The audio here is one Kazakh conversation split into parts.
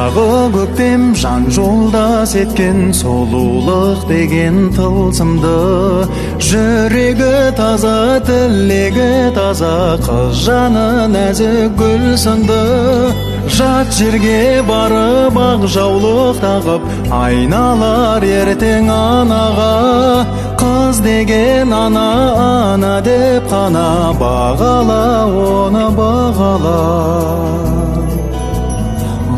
Жағы көктем жан жолдас еткен, сұлулық деген тылсымды. Жүрегі таза, тілегі таза, қыз жаны нәзік гүл сынды. Жат жерге барып ақ жаулық тағып, айналар ертең анаға. Қыз деген ана деп қана бағала, оны бағала.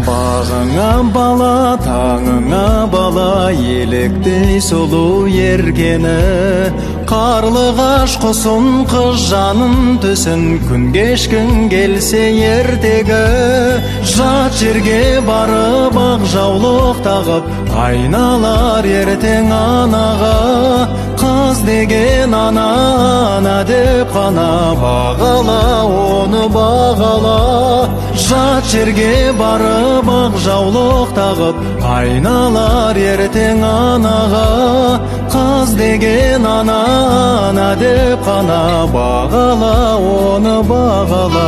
Бағыңа бала, таңыңа бала, еліктей сұлу ергені. Қарлығаш құсын, қыз жанын түсін, күн кешкін келсе ертегі. Жат жерге барып ақ жаулық тағып, айналар ертең анаға. Қыз деген ана деп қана бағала, оны бағала. Жат жерге барып ақ жаулық тағып, айналар ертең анаға. Қыз деген ана деп қана бағала, оны бағала.